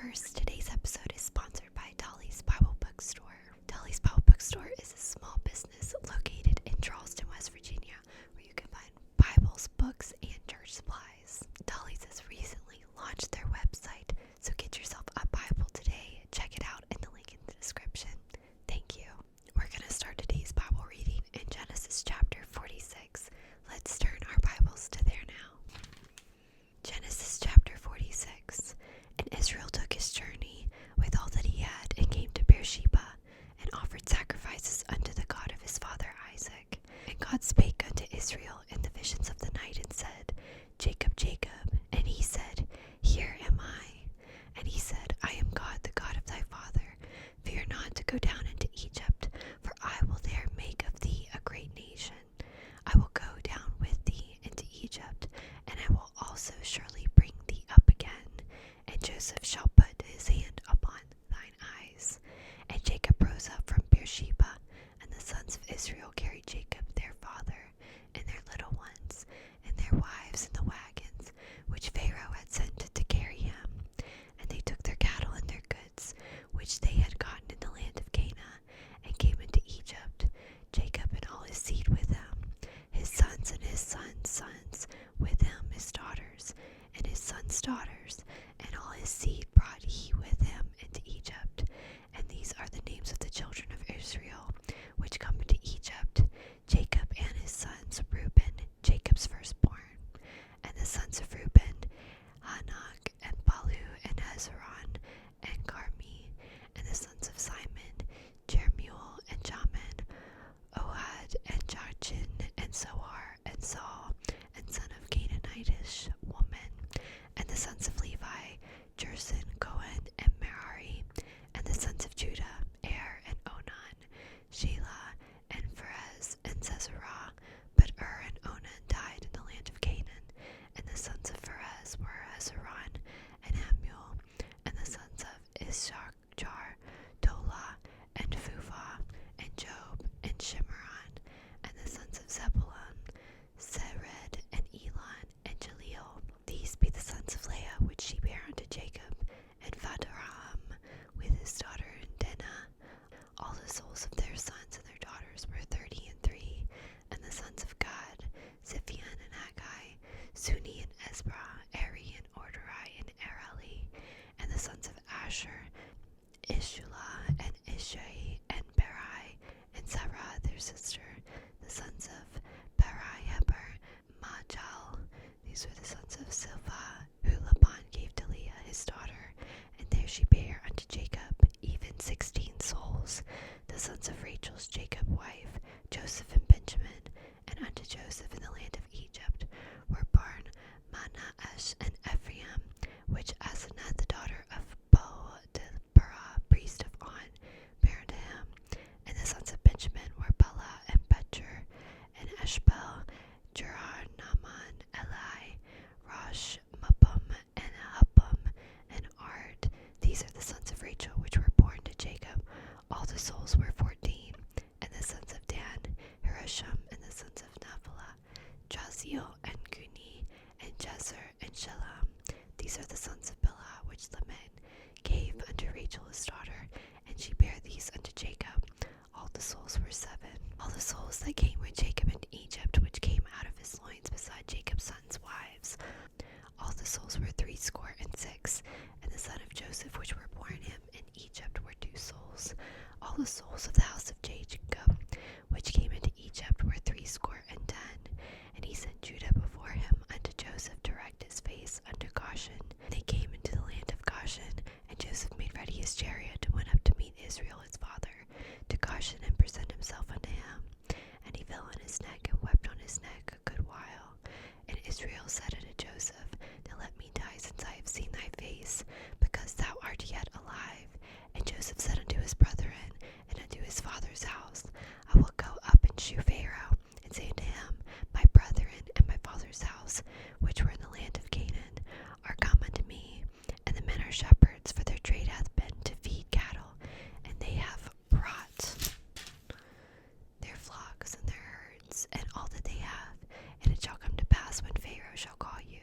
First, today's episode is sponsored by Dolly's Bible Bookstore. Dolly's Bible Bookstore is a small business located in Charleston, West Virginia, where you can find Bibles, books, and church supplies. Dolly's has recently launched their website, so get yourself a Bible today. Check it out in the link in the description. Thank you. We're going to start today's Bible reading in Genesis chapter 46. Let's turn our Bibles to there now. Genesis chapter 46. And Israel took his journey with all that he had, and came to Beersheba, and offered sacrifices unto the God of his father Isaac. And God spake unto Israel in the visions of the night, and said, Jacob, Jacob. And he said, Here am I. And he said, I am God, the God of thy father. Fear not to go down into Egypt, for I will there make of thee a great nation. I will go down with thee into Egypt, and I will also surely bring thee up again. And Joseph shall put his hand upon thine eyes. And Jacob rose up from Beersheba, and the sons of Israel carried Jacob their father, and their little ones, and their wives in the wagons, which Pharaoh had sent to carry him. And they took their cattle and their goods, which they had gotten in the land of Canaan, and came into Egypt, Jacob and all his seed with him, his sons and his sons' sons, with him his daughters, and his sons' daughters, and all his seed brought he with him into Egypt. And these are the names of the children of Israel, which come into Egypt: Jacob and his sons, Reuben, Jacob's firstborn. And the sons of Reuben, Hanok, and Palu, and Hezron, and Carmi. And the sons of Simon, Jermuel, and Jamin, Ohad, and Jachin, and Zohar, and Saul, and son of Canaanitish woman. And the sons of Levi, Jerson, Cohen, and Merari. And the sons of Judah, Er, and Onan, Shelah, and Pharez, and Zezerah. But and Onan died in the land of Canaan. And the sons of Pharez were Hezron, and Hamuel. And the sons of Issachar, Tola, and Phuvah, and Job, and Shimron. And the sons of Zebulun, Sered, and Elon, and Jaleel. These be the sons of Leah, which she bare unto Jacob, and Padaraham, with his daughter Dinah. All the souls of their sons and their daughters were 33. And the sons of Gad, Ziphion, and Haggai, Suni, and Ezra, Eri, and Orderai, and Areli. And the sons of Asher, Ishula, and Ishai, and Berai, and Sarah their sister. The sons of Berai, Heber, Majal. These were the sons of Silvah, who Laban gave to Leah his daughter. And there she bare unto Jacob even 16 souls. The sons of Rachel's Jacob's wife, Joseph and Benjamin. And unto Joseph in the land of Egypt were born Manaesh and Ephraim, which Asenath the daughter of Bodeberah, priest of On, bare unto him. And the sons of Benjamin were Bela, and Becher, and Eshbel, Jerah, Naaman, Eli, Rosh, Muppim, and Huppim, and Ard. These are the sons of Rachel, which were born to Jacob. All the souls were 14. And the sons of Dan, Hirosham, and the sons of Naphtali, Jaziel, and Guni, and Jezer, and Shalom. These are the sons of Bilhah, which Laman gave unto Rachel his daughter, and she bare these unto Jacob. All the souls were 7. All the souls that came with Jacob into Egypt, which came out of his loins beside Jacob's sons' wives. All the souls were 66. And the son of Joseph, which were born him in Egypt, were 2 souls. All the souls of the house of Jacob, which came into Egypt, were 70. And he sent Judah before him unto Joseph to direct his face unto Goshen. And they came into the land of Goshen, and Joseph made ready his chariot, and went up to meet Israel his father to Goshen, and present himself unto him. And he fell on his neck, and wept on his neck a good while. And Israel said unto Joseph, Now let me die, since I have seen thy face, because thou art yet alive. And Joseph said unto his brethren, and unto his father's house, I will go up and shew Pharaoh, and say unto him, My brethren and my father's house, which were in the land of Canaan, are come unto me. And the men are shepherds, for their trade hath been to feed cattle, and they have brought their flocks and their herds, and all that they have. And it shall come to pass, when Pharaoh shall call you,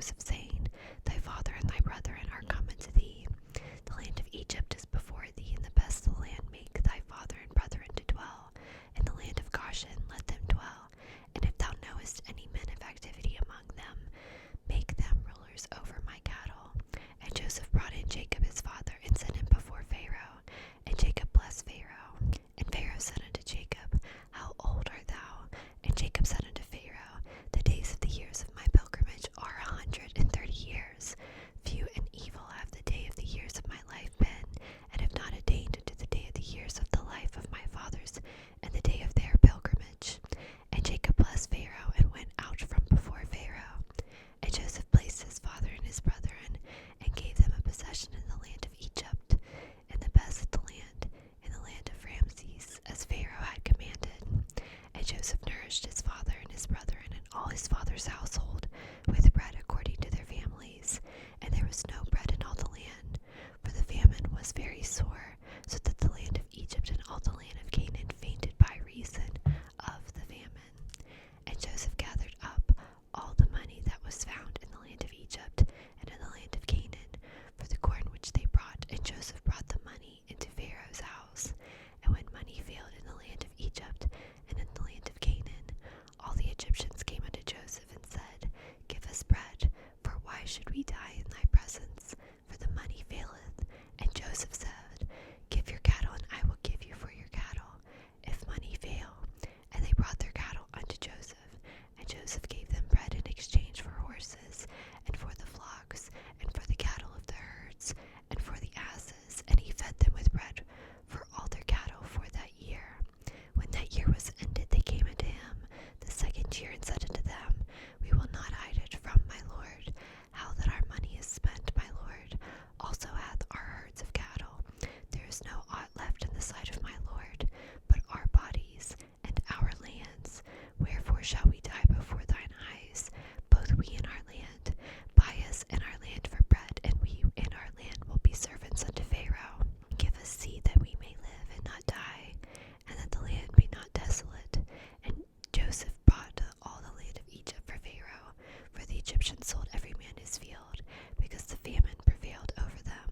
Joseph, saying, Thy father and thy brethren are come unto thee. The land of Egypt is before thee, and the best of the land make thy father and brethren to dwell. In the land of Goshen let them dwell. And if thou knowest any men of activity among them, make them rulers over my cattle. And Joseph brought in Jacob his father, and set him before Pharaoh. And Jacob blessed Pharaoh. And Pharaoh said unto Jacob, How old art thou? And Jacob said unto Pharaoh, The days of the years of my pilgrimage are 130 years. Few and evil have the day of the years of my life been, and have not attained unto the day of the years of the life of my fathers, and the day of their pilgrimage. And Jacob blessed Pharaoh, and went out from before Pharaoh. And Joseph placed his father and his brethren, and gave them a possession in the land of Egypt, in the best of the land, in the land of Ramses, as Pharaoh had commanded. And Joseph nourished his father and his brethren and all his father's household with bread according to their families. And there was no bread in all the land, for the famine was very sore, so that the land of Egypt and all the land of Canaan fainted by reason of the famine. And Joseph gathered up all the money that was found in the land of Egypt and in the land of Canaan, for the corn which they brought. And Joseph brought the money into Pharaoh's house. And when money failed in the land of Egypt and in the land of Canaan, all the Egyptians came unto Joseph and said, Give us bread, for why should we die in thy presence? For the money faileth. And Joseph said, Give your cattle, and I will give you for your cattle, if money fail. And they brought their cattle unto Joseph. And Joseph gave them bread in exchange for horses, and for the flocks, and for the cattle of the herds, and for the asses. And he fed them with bread for all their cattle for that year. When that year was ended, they came unto him the second year, and said unto them, We will not hide it from my lord, how that our money is spent. My lord also hath our herds of cattle. There is no aught left in the sight of my lord, but our bodies and our lands. Wherefore shall we die before thine eyes, both we and our land? Buy us and our land for bread, and we and our land will be servants unto Pharaoh. Give us seed that we may live and not die, and that the land be not desolate. And Joseph bought all the land of Egypt for Pharaoh, for the Egyptians sold every man his field, because the famine prevailed over them.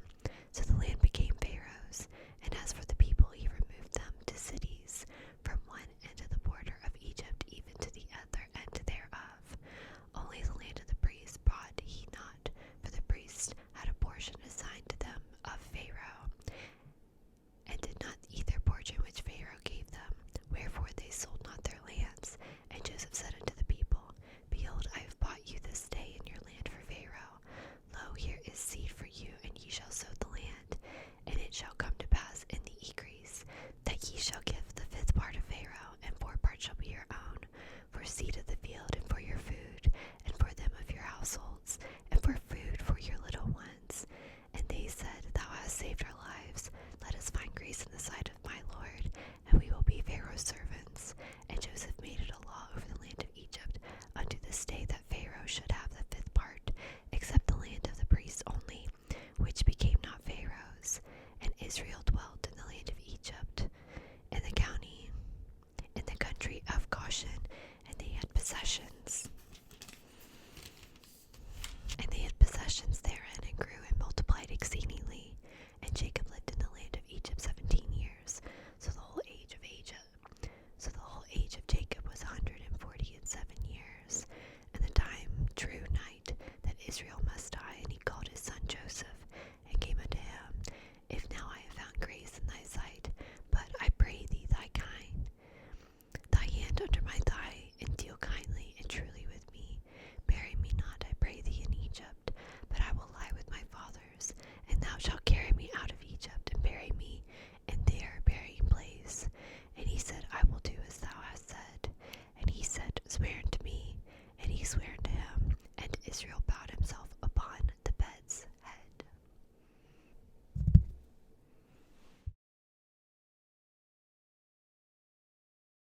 So the land became Pharaoh's. And as for the people, he removed them to cities, from one end of the border of Egypt even to the other end thereof. Only the land of the priests bought he not, for the priests had a portion assigned to them of Pharaoh, and did not eat their portion which Pharaoh gave them. Wherefore they sold not their lands. And Joseph said unto the people, Behold, I have bought you this day in your land for Pharaoh. Lo, here is seed for you, and ye shall sow the land. And it shall come to pass in the increase, that ye shall give the fifth part of Pharaoh, and 4 parts shall be your own, for seed of the field, and for your food, and for them of your households, and for food for your little ones. And they said, Thou hast saved our lives. Let us find grace in the sight of my lord, and we will be Pharaoh's servants. And Joseph made it a law over the land of Egypt unto this day, that Pharaoh should have the fifth part, except the land of the priests only, which became not Pharaoh's. And Israel dwelt in the land of Egypt, in the country of Goshen, and they had possessions. And they had possessions therein, and grew and multiplied exceedingly. And Jacob lived in the land of Egypt 17 years. So the whole age of Jacob was 147 years. And the time drew nigh that Israel must die, and he called his son Joseph, and came unto him. If now I have found grace in thy sight, but I pray thee thy hand under my thigh, and deal kindly and truly with me. Bury me not, I pray thee, in Egypt, but I will lie with my fathers, and thou shalt carry me out of Egypt, and bury me in their burying place. And he said, I will do as thou hast said. And he said, Swear unto me. And he sware unto him. And Israel